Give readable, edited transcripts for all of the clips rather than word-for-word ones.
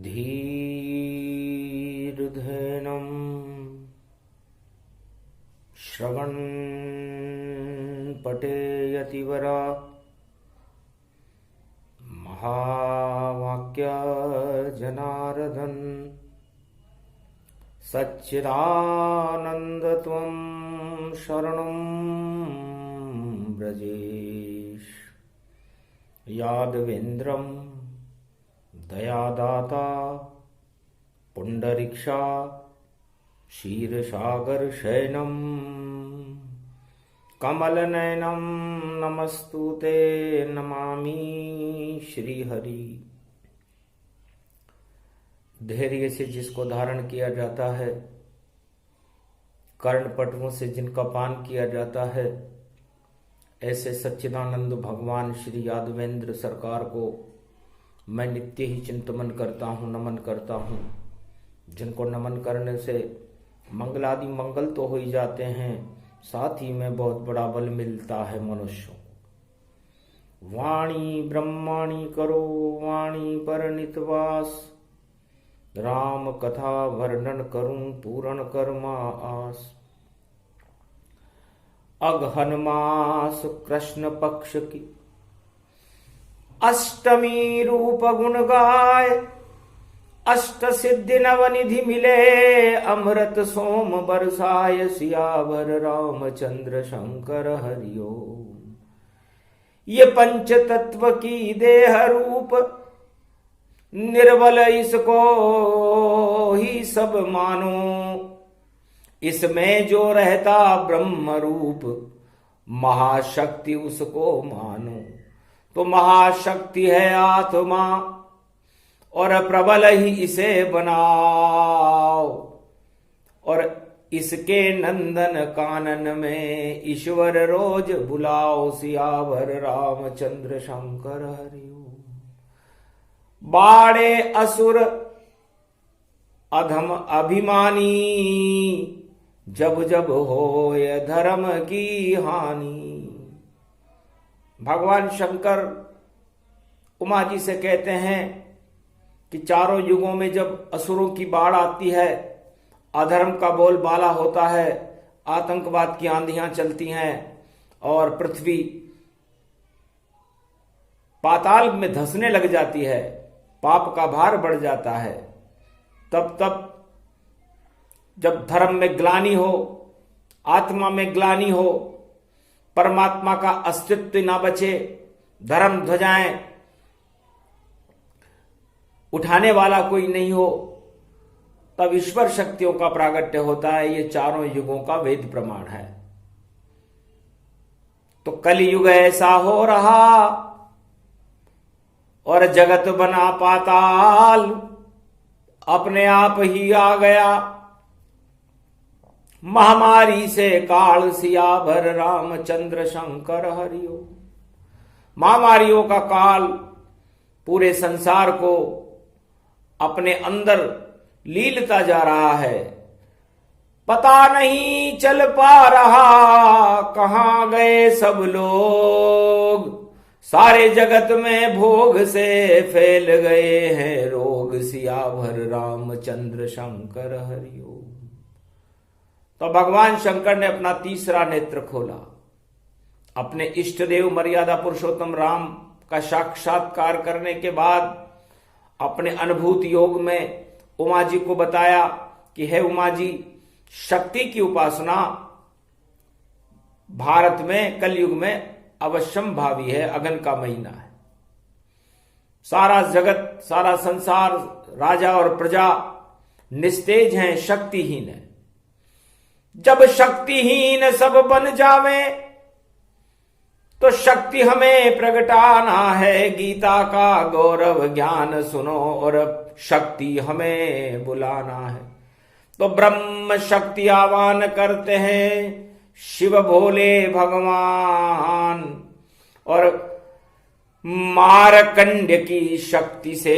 धीर्धेनं श्रवणपठेयतिवरा महावाक्य जनार्दन सच्चिदानन्दत्वं शरणं व्रजेश यादवेन्द्रं दयादाता पुंडरीक्षा क्षीरसागरशयनं कमलनयनं नमस्तुते नमामि श्रीहरि। धैर्य से जिसको धारण किया जाता है, कर्णपटुओं से जिनका पान किया जाता है, ऐसे सच्चिदानंद भगवान श्री यादवेंद्र सरकार को मैं नित्य ही चिंतन करता हूँ, नमन करता हूँ। जिनको नमन करने से मंगलादि मंगल तो हो ही जाते हैं, साथ ही में बहुत बड़ा बल मिलता है मनुष्यों को। वाणी ब्रह्माणी करो वाणी पर नितवास, राम कथा वर्णन करूं पूर्ण कर्मा आस। अगहन मास कृष्ण पक्ष की अष्टमी रूप गुण गाय, अष्ट सिद्धि नवनिधि मिले अमृत सोम बरसाय। सियावर रामचंद्र शंकर हरिओम। ये पंच तत्व की देह रूप निर्बल इसको ही सब मानो, इसमें जो रहता ब्रह्म रूप महाशक्ति उसको मानो। तो महाशक्ति है आत्मा और प्रबल ही इसे बनाओ, और इसके नंदन कानन में ईश्वर रोज बुलाओ। सियावर रामचंद्र शंकर हरिओम। बाड़े असुर अधम अभिमानी, जब जब होय धर्म की हानि। भगवान शंकर उमा जी से कहते हैं कि चारों युगों में जब असुरों की बाढ़ आती है, अधर्म का बोलबाला होता है, आतंकवाद की आंधियां चलती हैं और पृथ्वी पाताल में धंसने लग जाती है, पाप का भार बढ़ जाता है, तब जब धर्म में ग्लानि हो, आत्मा में ग्लानि हो, परमात्मा का अस्तित्व ना बचे, धर्म ध्वजाएं उठाने वाला कोई नहीं हो, तब ईश्वर शक्तियों का प्रागट्य होता है। ये चारों युगों का वेद प्रमाण है। तो कलयुग ऐसा हो रहा और जगत बना पाताल, अपने आप ही आ गया महामारी से काल। सियावर रामचंद्र शंकर हरिओम। महामारियों का काल पूरे संसार को अपने अंदर लीलता जा रहा है। पता नहीं चल पा रहा कहां गए सब लोग, सारे जगत में भोग से फैल गए हैं रोग। सियावर रामचंद्र शंकर हरिओम। तो भगवान शंकर ने अपना तीसरा नेत्र खोला। अपने इष्ट देव मर्यादा पुरुषोत्तम राम का साक्षात्कार करने के बाद अपने अनुभूत योग में उमा जी को बताया कि हे उमा जी, शक्ति की उपासना भारत में कलयुग में अवश्यम भावी है। अगन का महीना है, सारा जगत, सारा संसार, राजा और प्रजा निस्तेज हैं, शक्तिहीन है। जब शक्तिहीन सब बन जावे तो शक्ति हमें प्रगटाना है। गीता का गौरव ज्ञान सुनो और शक्ति हमें बुलाना है। तो ब्रह्म शक्ति आह्वान करते हैं शिव भोले भगवान, और मारकंड की शक्ति से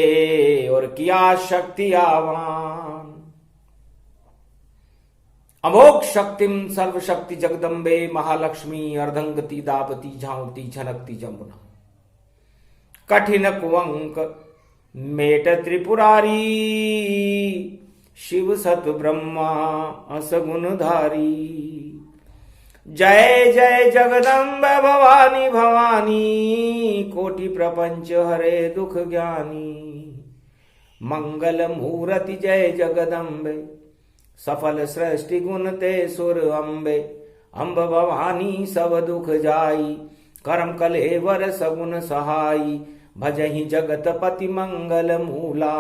और किया शक्ति आह्वान। अमोघ शक्तिम सर्वशक्ति जगदम्बे महालक्ष्मी अर्धंगति दापति झांवती झनकती जमुना। कठिन कुअंक मेट त्रिपुरारी शिव सत ब्रह्मा असगुणधारी। जय जय जगदम्ब भवानी भवानी कोटि प्रपंच हरे दुख ज्ञानी। मंगल मूर्ति जय जगदम्बे सफल सृष्टि गुण ते सुर अम्बे। अम्ब भवानी सब दुख जाई करम कलेवर सगुन सहाई। भजहि जगत पति मंगल मूला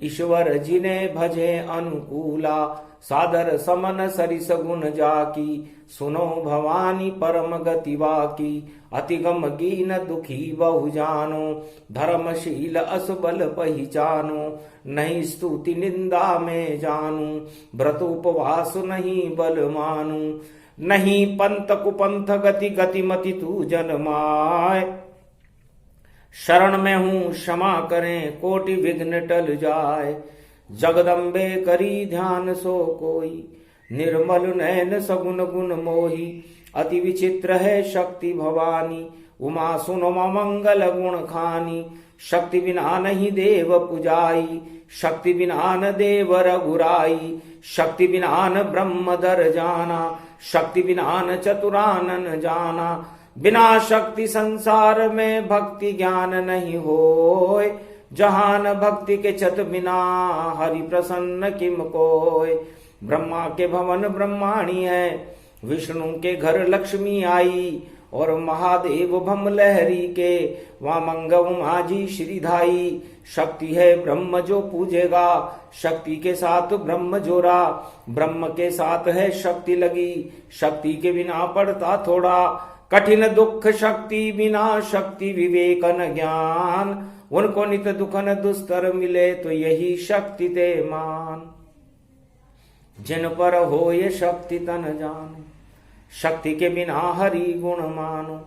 ईश्वर जिने भजे अनुकूला। सादर समन सरिस गुण जाकी सुनो भवानी परम गति वाकी। अति गम गीन दुखी बहु जानो धर्मशील असबल पहिचानो। नहीं स्तुति निंदा में जानू व्रत उपवास नहीं बल मानू। नहीं पंथ कुपंथ गति गतिमति तू जन्माय। शरण में हूं क्षमा करें कोटि विघ्न टल जाए। जगदम्बे करी ध्यान सो कोई निर्मल नयन सगुन गुण मोही। अति विचित्र है शक्ति भवानी उमा सुनो मंगल गुण खानी। शक्ति बिना नहीं देव पुजाई शक्ति बिना न देव रघुराई। शक्ति बिना न ब्रह्म दर जाना शक्ति बिना न चतुरानन जाना। बिना शक्ति संसार में भक्ति ज्ञान नहीं होय। जहान भक्ति के चत बिना हरि प्रसन्न किम कोय। ब्रह्मा के भवन ब्रह्माणी है विष्णु के घर लक्ष्मी आई। और महादेव भम लहरी के वामंग उमाजी श्रीधाई। शक्ति है ब्रह्म जो पूजेगा शक्ति के साथ ब्रह्म जोड़ा। ब्रह्म के साथ है शक्ति लगी शक्ति के बिना पड़ता थोड़ा। कठिन दुख शक्ति बिना शक्ति विवेक न ज्ञान। उनको नित दुख न दुस्तर मिले तो यही शक्ति ते मान। जिन पर हो ये शक्ति तन जानो शक्ति के बिना हरि गुण मानो।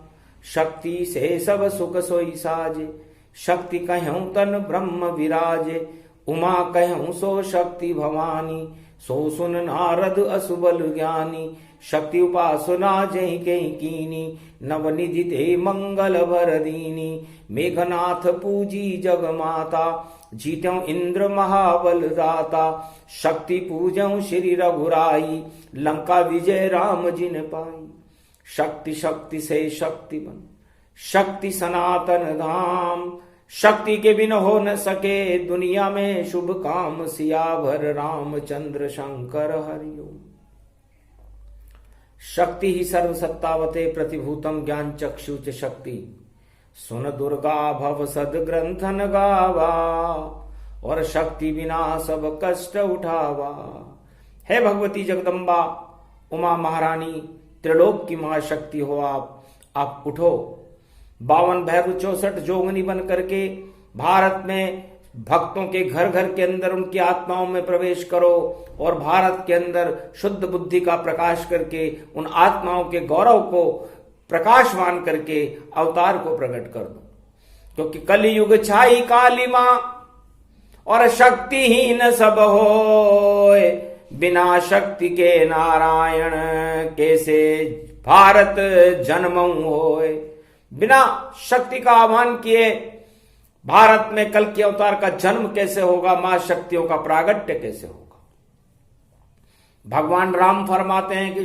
शक्ति से सब सुख सोई साजे शक्ति कहूं तन ब्रह्म विराजे। उमा कहूं सो शक्ति भवानी सो सुन नारद असुबल ज्ञानी। शक्ति उपासना जय कहीं कीनी नवनिधि ते मंगल भर दीनी। मेघनाथ पूजी जग माता जीत्यों इंद्र महाबल दाता। शक्ति पूजों श्री रघुराई लंका विजय राम जिन पाई। शक्ति शक्ति से शक्ति बन शक्ति सनातन धाम। शक्ति के बिन हो न सके दुनिया में शुभ काम। सियावर रामचंद्र शंकर हरिओम। शक्ति ही सर्वसत्तावते प्रतिभूतम ज्ञान चक्षुच शक्ति। सुन दुर्गा भव सद ग्रंथन गावा और शक्ति बिना सब कष्ट उठावा। हे भगवती जगदम्बा उमा महारानी त्रिलोक की महाशक्ति हो आप उठो। 52 भैरव 64 जोगनी बन करके भारत में भक्तों के घर घर के अंदर उनकी आत्माओं में प्रवेश करो और भारत के अंदर शुद्ध बुद्धि का प्रकाश करके उन आत्माओं के गौरव को प्रकाशवान करके अवतार को प्रकट कर दो। क्योंकि कलयुग छाई काली मां और शक्तिहीन सब होय। बिना शक्ति के नारायण कैसे भारत जन्मऊ होय। बिना शक्ति का आह्वान किए भारत में कल के अवतार का जन्म कैसे होगा। मां शक्तियों का प्रागट्य कैसे होगा। भगवान राम फरमाते हैं कि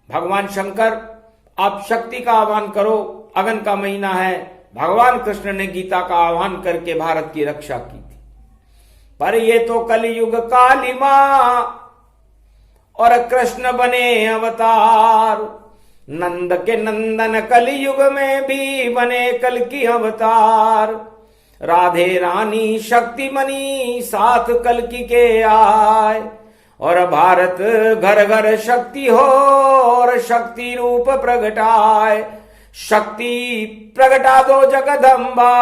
भगवान शंकर आप शक्ति का आह्वान करो। अगन का महीना है। भगवान कृष्ण ने गीता का आह्वान करके भारत की रक्षा की थी। पर ये तो कलयुग काली मां और कृष्ण बने अवतार। नंद के नंदन कलयुग में भी बने कल की अवतार। राधे रानी शक्ति मनी साथ कल्कि के आए। और भारत घर घर शक्ति हो और शक्ति रूप प्रगटाए। शक्ति प्रगटा दो जगदम्बा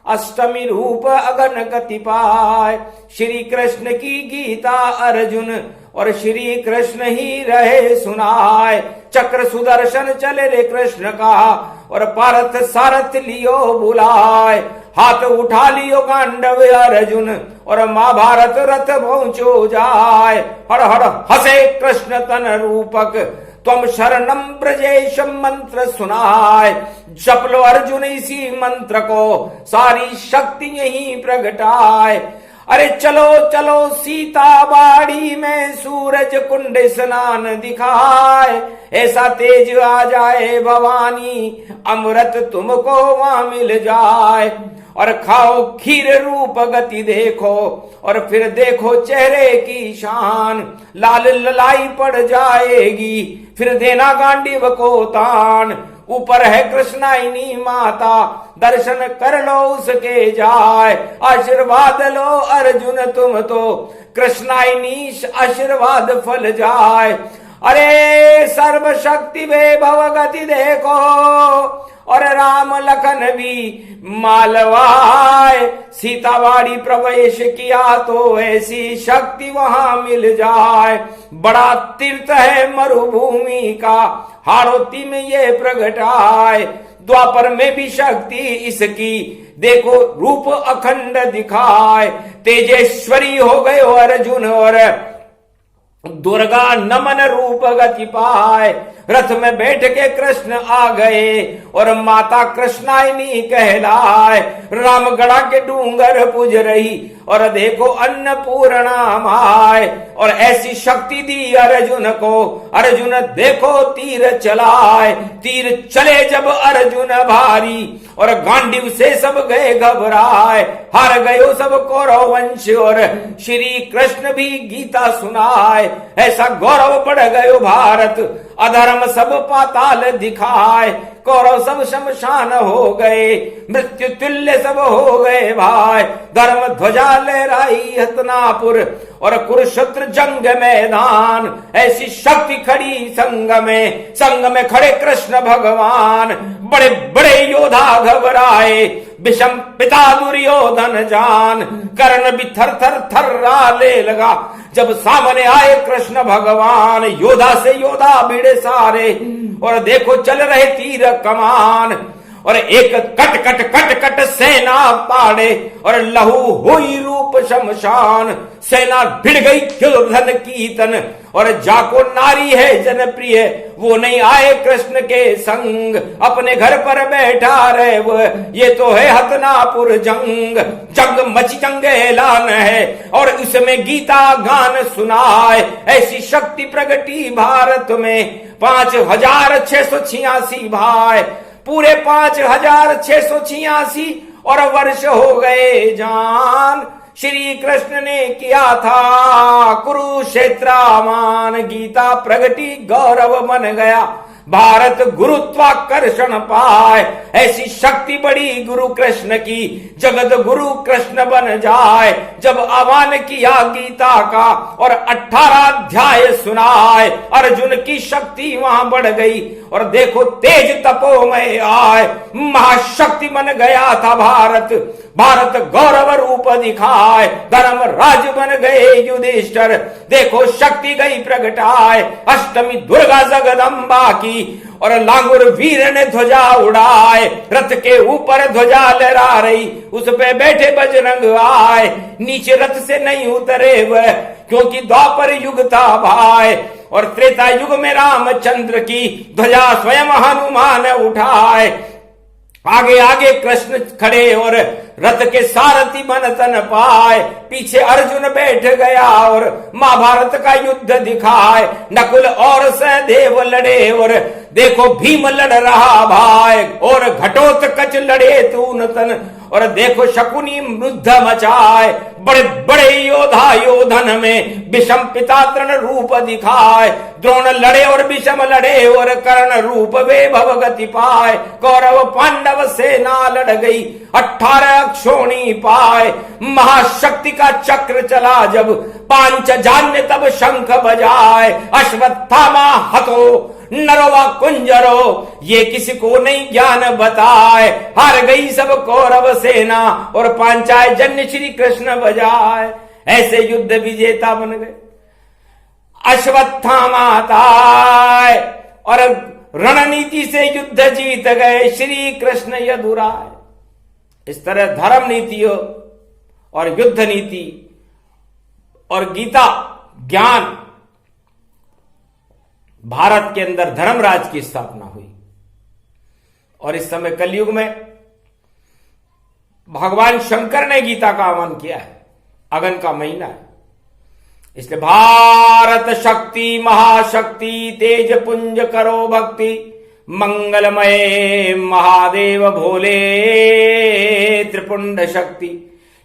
अष्टमी रूप अगन गति पाए। श्री कृष्ण की गीता अर्जुन और श्री कृष्ण ही रहे सुनाए। चक्र सुदर्शन चले रे कृष्ण का और पारथ सारथ लियो बुलाए। हाथ उठा लियो गांडव अर्जुन और महाभारत रथ पहुंचो जाए। हर हर हसे कृष्ण तन रूपक त्वम शरणम ब्रजेश मंत्र सुनाय। जप लो अर्जुन इसी मंत्र को, सारी शक्ति यही प्रगटाए। अरे चलो चलो सीता बाड़ी में सूरज कुंड स्नान दिखाए। ऐसा तेज आ जाए भवानी, अमृत तुमको वहां मिल जाए। और खाओ खीर रूप गति देखो, और फिर देखो चेहरे की शान। लाल ललाई पड़ जाएगी, फिर देना गांडीव को तान। ऊपर है कृष्णाइनी माता, दर्शन कर लो उसके जाए। आशीर्वाद लो अर्जुन तुम तो, कृष्णाइनी आशीर्वाद फल जाए। अरे सर्वशक्ति वैभव गति देखो, और राम लखन भी मालवाए। सीतावाड़ी प्रवेश किया तो ऐसी शक्ति वहां मिल जाए। बड़ा तीर्थ है मरुभूमि का, हाड़ोती में ये प्रगटाए। द्वापर में भी शक्ति इसकी, देखो रूप अखंड दिखाए। तेजेश्वरी हो गए अर्जुन, और दुर्गा नमन रूप गति पाए। रथ में बैठ के कृष्ण आ गए, और माता कृष्णाइनी कहलाए। रामगढ़ा के डूंगर पूज रही, और देखो अन्नपूर्णा माय। और ऐसी शक्ति दी अर्जुन को, अर्जुन देखो तीर चलाए। तीर चले जब अर्जुन भारी, और गांडीव से सब गए घबराए। हार गयो सब कौरव वंश, और श्री कृष्ण भी गीता सुनाए। ऐसा गौरव बढ़ गयो भारत, अधर्म सब पाताल दिखाए। कौरव सब शमशान हो गए, मृत्यु तुल्य सब हो गए भाई। धर्म ध्वजा लहराई हतनापुर, और कुरुक्षेत्र जंग मैदान। ऐसी शक्ति खड़ी संग में खड़े कृष्ण भगवान। बड़े बड़े योद्धा घबराए, विषम पिता दुर्योधन जान। कर्ण भी थर थर थर्राने लगा, जब सामने आए कृष्ण भगवान। योद्धा से योद्धा भिड़े सारे, और देखो चल रहे तीर कमान। और एक कट कट कट कट सेना पाड़े, और लहू हुई रूप शमशान। सेना भिड़ गई दुर्योधन की तन, और जाको नारी है जनप्रिय, वो नहीं आए कृष्ण के संग। अपने घर पर बैठा रहे वो, ये तो है हतनापुर जंग। जंग मची जंग ऐलान है, और इसमें गीता गान सुनाए। ऐसी शक्ति प्रगटी भारत में, 5686 भाई। पूरे 5686 और वर्ष हो गए जान। श्री कृष्ण ने किया था कुरुक्षेत्र मान। गीता प्रगति गौरव बन गया, भारत गुरुत्वाकर्षण पाए। ऐसी शक्ति बड़ी गुरु कृष्ण की, जगत गुरु कृष्ण बन जाए। जब आह्वान किया गीता का, और 18 अध्याय सुनाए। अर्जुन की शक्ति वहां बढ़ गई, और देखो तेज तपोमय आए। महाशक्ति बन गया था भारत, भारत गौरव रूप दिखाए। धर्म राज बन गए युधिष्ठिर, देखो शक्ति गई प्रगटाए। अष्टमी दुर्गा जगदम्बा की, और लांगुर वीर ने ध्वजा उड़ाए। रथ के ऊपर ध्वजा लहरा रही, उस पे बैठे बजरंग आए। नीचे रथ से नहीं उतरे वह, क्योंकि द्वापर युग था भाई। और त्रेता युग में रामचंद्र की ध्वजा स्वयं हनुमान उठाए। आगे आगे कृष्ण खड़े, और रथ के सारथी बन तन पाए। पीछे अर्जुन बैठ गया, और महाभारत का युद्ध दिखाए। नकुल और सहदेव लड़े, और देखो भीम लड़ रहा भाई। और घटोत्कच लड़े तून तन, और देखो शकुनी मृद्ध मचाए। बड़े बड़े योद्धा योधन में, विषम पिता तृण रूप दिखाए। द्रोण लड़े और विषम लड़े, और कर्ण रूप वैभव गति पाए। कौरव पांडव सेना लड़ गई, 18 अक्षोणी पाए। महाशक्ति का चक्र चला जब, पांचजन्य तब शंख बजाए। अश्वत्थामा हतो नरोवा कुंजरो, ये किसी को नहीं ज्ञान बताए। हार गई सब कौरव सेना, और पांचाय जन्य श्री कृष्ण बजाए। ऐसे युद्ध विजेता बन गए अश्वत्थामा, और रणनीति से युद्ध जीत गए श्री कृष्ण यदुराय। इस तरह धर्म नीतियों और युद्ध नीति और गीता ज्ञान भारत के अंदर धर्मराज की स्थापना हुई। और इस समय कलयुग में भगवान शंकर ने गीता का आह्वान किया है, अगन का महीना है, इसलिए भारत शक्ति महाशक्ति तेज पुंज करो भक्ति मंगलमय महादेव भोले त्रिपुंड शक्ति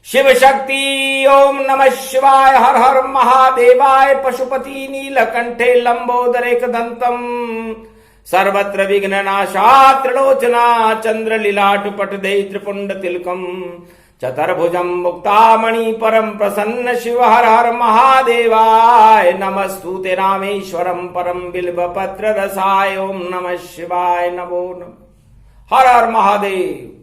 शिव शक्ति ओम नमः शिवाय हर हर महादेवाय पशुपति नीलकंठे लंबोदरेक दंतम सर्वत्र विघ्न नाशा त्रिलोचना चंद्र लीलाट पटदे त्रिपुंड तिलकम चतुर्भुजम मुक्तामणि परम प्रसन्न शिव हर हर महादेवाय नमस्तुते रामेश्वरम परम बिल्व पत्र रसाय ओम नमः शिवाय नमो नमः। हर हर महादेव।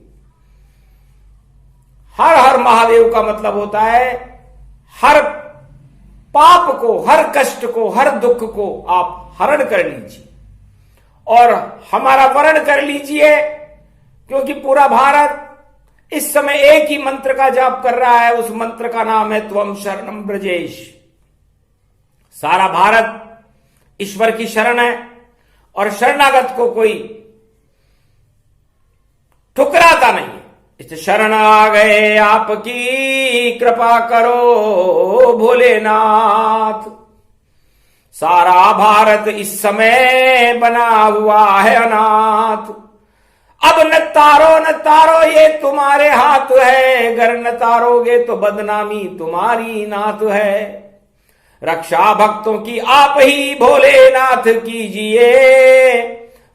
हर हर महादेव का मतलब होता है हर पाप को, हर कष्ट को, हर दुख को आप हरण कर लीजिए और हमारा वरण कर लीजिए, क्योंकि पूरा भारत इस समय एक ही मंत्र का जाप कर रहा है। उस मंत्र का नाम है त्वम शरणम ब्रजेश। सारा भारत ईश्वर की शरण है और शरणागत को कोई ठुकराता नहीं है। इस शरण आ गए आपकी कृपा करो भोलेनाथ। सारा भारत इस समय बना हुआ है अनाथ। अब न तारो ये तुम्हारे हाथ है, गर न तारोगे तो बदनामी तुम्हारी नाथ है। रक्षा भक्तों की आप ही भोलेनाथ कीजिए,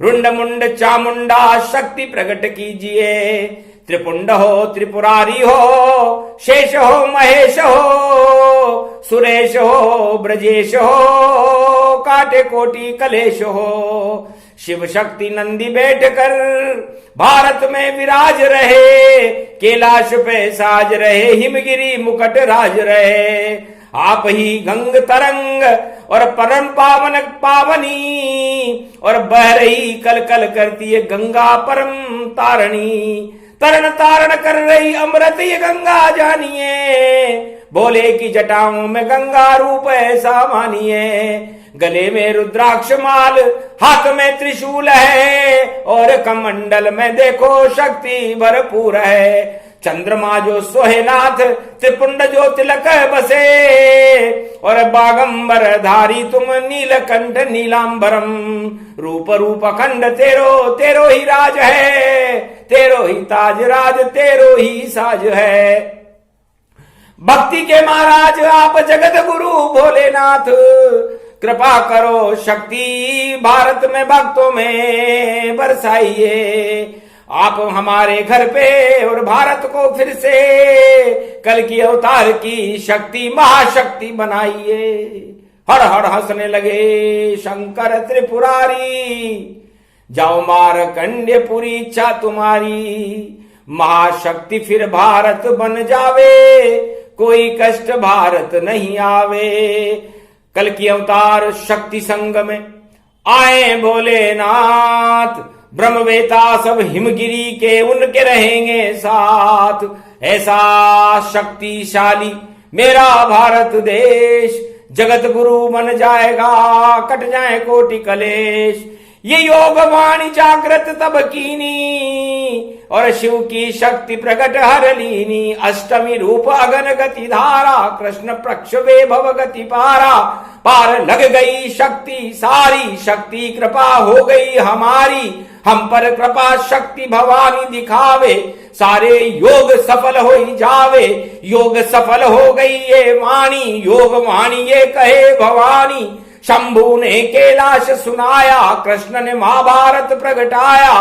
रुंड मुंड चामुंडा शक्ति प्रकट कीजिए। त्रिपुंड हो त्रिपुरारी हो, शेष हो महेश हो, सुरेश हो ब्रजेश हो, काटे कोटि कलेश हो। शिव शक्ति नंदी बैठ कर भारत में विराज रहे, कैलाश पे साज रहे, हिमगिरी मुकुट राज रहे। आप ही गंग तरंग और परम पावन पावनी, और बह रही कल कल करती है गंगा परम तारणी। तरण तारण कर रही अमृत ये गंगा जानिए, भोले की जटाओं में गंगा रूप ऐसा मानिए। गले में रुद्राक्ष माल, हाथ में त्रिशूल है, और कमंडल में देखो शक्ति भरपूर है। चंद्रमा जो सोहेनाथ, त्रिपुंड जो तिलक बसे, और बागंबर धारी तुम नीलकंठ नीलांबरम। रूप रूप अखंड तेरो तेरो ही राज है, तेरो ही ताज राज तेरो ही साज है। भक्ति के महाराज आप जगत गुरु भोलेनाथ, कृपा करो शक्ति भारत में भक्तों में बरसाइए। आप हमारे घर पे और भारत को फिर से कल की अवतार की शक्ति महाशक्ति बनाइए। हर हर हंसने लगे शंकर त्रिपुरारी, जाओ मार कंड्यपुरी इच्छा तुम्हारी। महाशक्ति फिर भारत बन जावे, कोई कष्ट भारत नहीं आवे। कल की अवतार शक्ति संग में आए भोलेनाथ, ब्रह्मवेता सब हिमगिरी के उनके रहेंगे साथ। ऐसा शक्तिशाली मेरा भारत देश, जगत गुरु बन जाएगा कट जाए कोटि कलेश। ये योग वाणी जागृत तब कीनी, और शिव की शक्ति प्रकट हर लीनी। अष्टमी रूप अगन गति धारा, कृष्ण पक्ष वे भव गति पारा। पार लग गई शक्ति सारी, शक्ति कृपा हो गई हमारी। हम पर कृपा शक्ति भवानी दिखावे, सारे योग सफल हो ही जावे। योग सफल हो गई ये वाणी, योग वाणी ये कहे भवानी। शंभु ने कैलाश सुनाया, कृष्ण ने महाभारत प्रगटाया।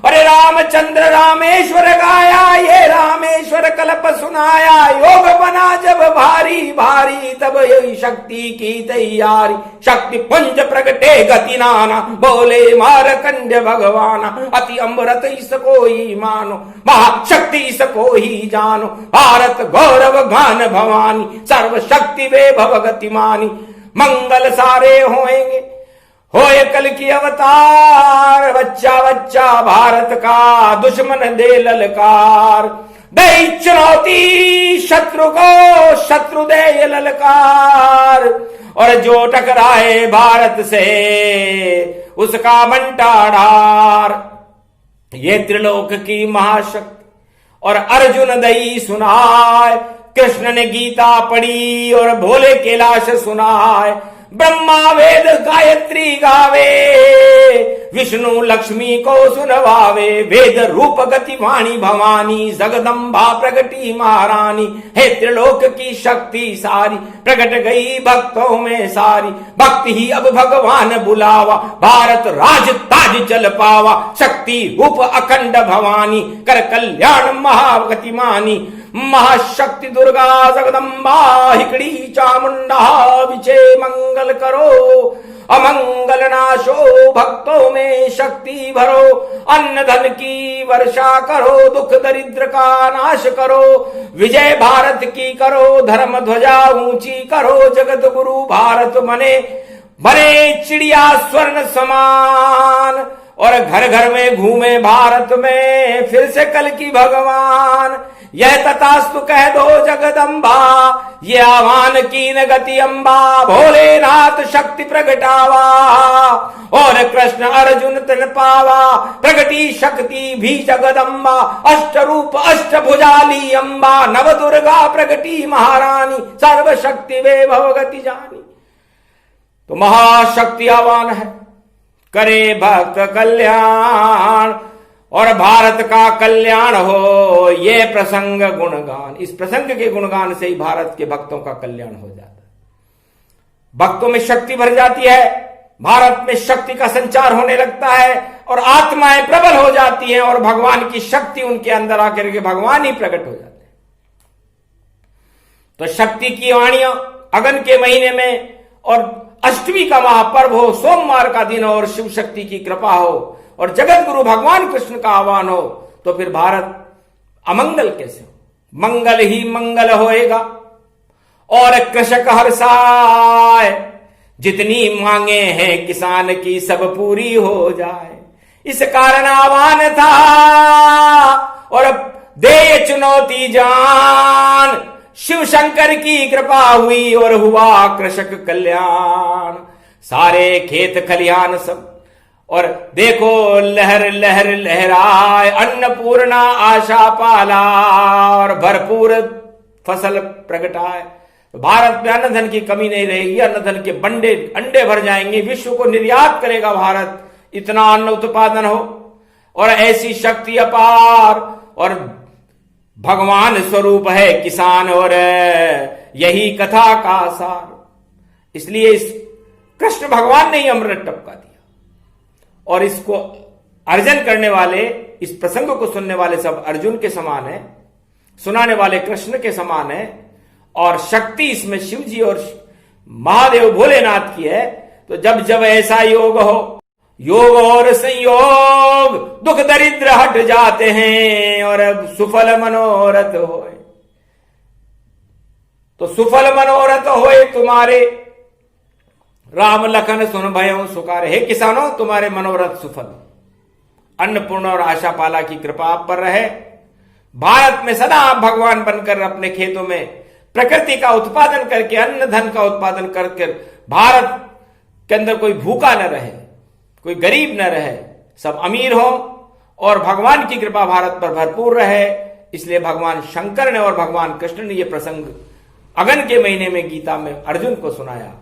अरे रामचंद्र रामेश्वर गाया, ये रामेश्वर कल्प सुनाया। योग बना जब भारी भारी, तब यही शक्ति की तैयारी। शक्ति पुंज प्रगटे गति नाना, बोले मारकंड भगवान। अति अमृत इसको ही मानो, महाशक्ति इसको ही जानो। भारत गौरव गान भवानी, सर्व शक्ति वे भव गतिमानी। मंगल सारे होएंगे, होए कल की अवतार। बच्चा बच्चा भारत का दुश्मन दे ललकार। दे चुनौती शत्रु को, शत्रु दे ललकार। और जो टकराए भारत से उसका बनता ढार। ये त्रिलोक की महाशक्ति और अर्जुन दई सुनाए, कृष्ण ने गीता पढ़ी और भोले कैलाश सुनाए। ब्रह्मा वेद गायत्री गावे, विष्णु लक्ष्मी को सुनवावे। वेद रूप गति वाणी भवानी, जगदम्बा प्रगटी महारानी। हे त्रिलोक की शक्ति सारी, प्रकट गई भक्तों में सारी। भक्ति ही अब भगवान बुलावा, भारत राज ताज चल पावा। शक्ति रूप अखंड भवानी, कर कल्याण महागतिमानी। महाशक्ति दुर्गा जगदम्बा, हिकड़ी चामुंडा विचे मंगल करो। अमंगल नाशो, भक्तों में शक्ति भरो। अन्न धन की वर्षा करो, दुख दरिद्र का नाश करो। विजय भारत की करो, धर्म ध्वजा ऊंची करो। जगत गुरु भारत बने चिड़िया स्वर्ण समान। और घर घर में घूमे भारत में फिर से कल की भगवान। यह तथास्तु कह दो जगदम्बा, ये आह्वान की न गति अम्बा। भोलेनाथ शक्ति प्रगटावा और कृष्ण अर्जुन तन पावा। प्रगटी शक्ति भी जगदम्बा, अष्ट रूप अष्ट भुजाली अम्बा। नव दुर्गा प्रगटी महारानी, सर्वशक्ति वे भवगति जानी। तो महाशक्ति आह्वान है, करे भक्त कल्याण और भारत का कल्याण हो। ये प्रसंग गुणगान, इस प्रसंग के गुणगान से ही भारत के भक्तों का कल्याण हो जाता है। भक्तों में शक्ति भर जाती है, भारत में शक्ति का संचार होने लगता है और आत्माएं प्रबल हो जाती हैं और भगवान की शक्ति उनके अंदर आकर के भगवान ही प्रकट हो जाते हैं। तो शक्ति की वाणियां अगन के महीने में और अष्टमी का महापर्व हो, सोमवार का दिन हो और शिव शक्ति की कृपा हो और जगत गुरु भगवान कृष्ण का आह्वान हो, तो फिर भारत अमंगल कैसे हो? मंगल ही मंगल होएगा और कृषक हर्षाए। जितनी मांगे हैं किसान की सब पूरी हो जाए। इस कारण आह्वान था और दे चुनौती जान। शिव शंकर की कृपा हुई और हुआ कृषक कल्याण। सारे खेत खलिहान सब और देखो लहर लहर लहराए। अन्नपूर्णा आशा पाला और भरपूर फसल प्रगटाए। भारत में अन्न धन की कमी नहीं रहेगी, अन्न धन के अंडे भर जाएंगे। विश्व को निर्यात करेगा भारत, इतना अन्न उत्पादन हो और ऐसी शक्ति अपार। और भगवान स्वरूप है किसान और यही कथा का सार। इसलिए इस कृष्ण भगवान ने ही अमृत टपका दिया और इसको अर्जन करने वाले, इस प्रसंग को सुनने वाले सब अर्जुन के समान है, सुनाने वाले कृष्ण के समान है और शक्ति इसमें शिव जी और महादेव भोलेनाथ की है। तो जब जब ऐसा योग हो, योग और संयोग, दुख दरिद्र हट जाते हैं और सुफल मनोरथ होए। तो सुफल मनोरथ होए तुम्हारे, राम लखन सुन भयों सुकारे। हे किसानों, तुम्हारे मनोरथ सुफल। अन्नपूर्ण और आशापाला की कृपा आप पर रहे। भारत में सदा आप भगवान बनकर अपने खेतों में प्रकृति का उत्पादन करके, अन्न धन का उत्पादन करके भारत के अंदर कोई भूखा न रहे, कोई गरीब न रहे, सब अमीर हो और भगवान की कृपा भारत पर भरपूर रहे। इसलिए भगवान शंकर ने और भगवान कृष्ण ने यह प्रसंग अगन के महीने में गीता में अर्जुन को सुनाया।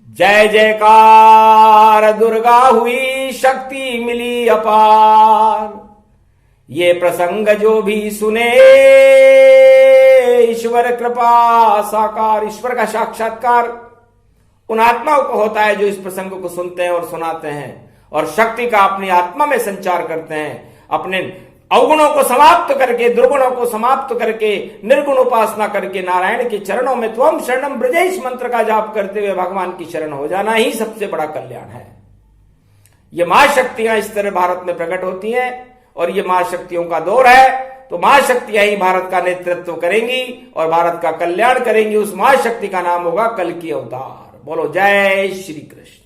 जय जयकार दुर्गा हुई, शक्ति मिली अपार। ये प्रसंग जो भी सुने ईश्वर कृपा साकार। ईश्वर का साक्षात्कार उन आत्माओं को होता है जो इस प्रसंग को सुनते हैं और सुनाते हैं और शक्ति का अपनी आत्मा में संचार करते हैं। अपने अवगुणों को समाप्त करके, दुर्गुणों को समाप्त करके, निर्गुण उपासना करके नारायण के चरणों में त्वम शरणम ब्रज इस मंत्र का जाप करते हुए भगवान की शरण हो जाना ही सबसे बड़ा कल्याण है। ये महाशक्तियां इस तरह भारत में प्रकट होती हैं और ये महाशक्तियों का दौर है। तो महाशक्तियां ही भारत का नेतृत्व करेंगी और भारत का कल्याण करेंगी। उस महाशक्ति का नाम होगा कल की अवतार। बोलो जय श्री कृष्ण।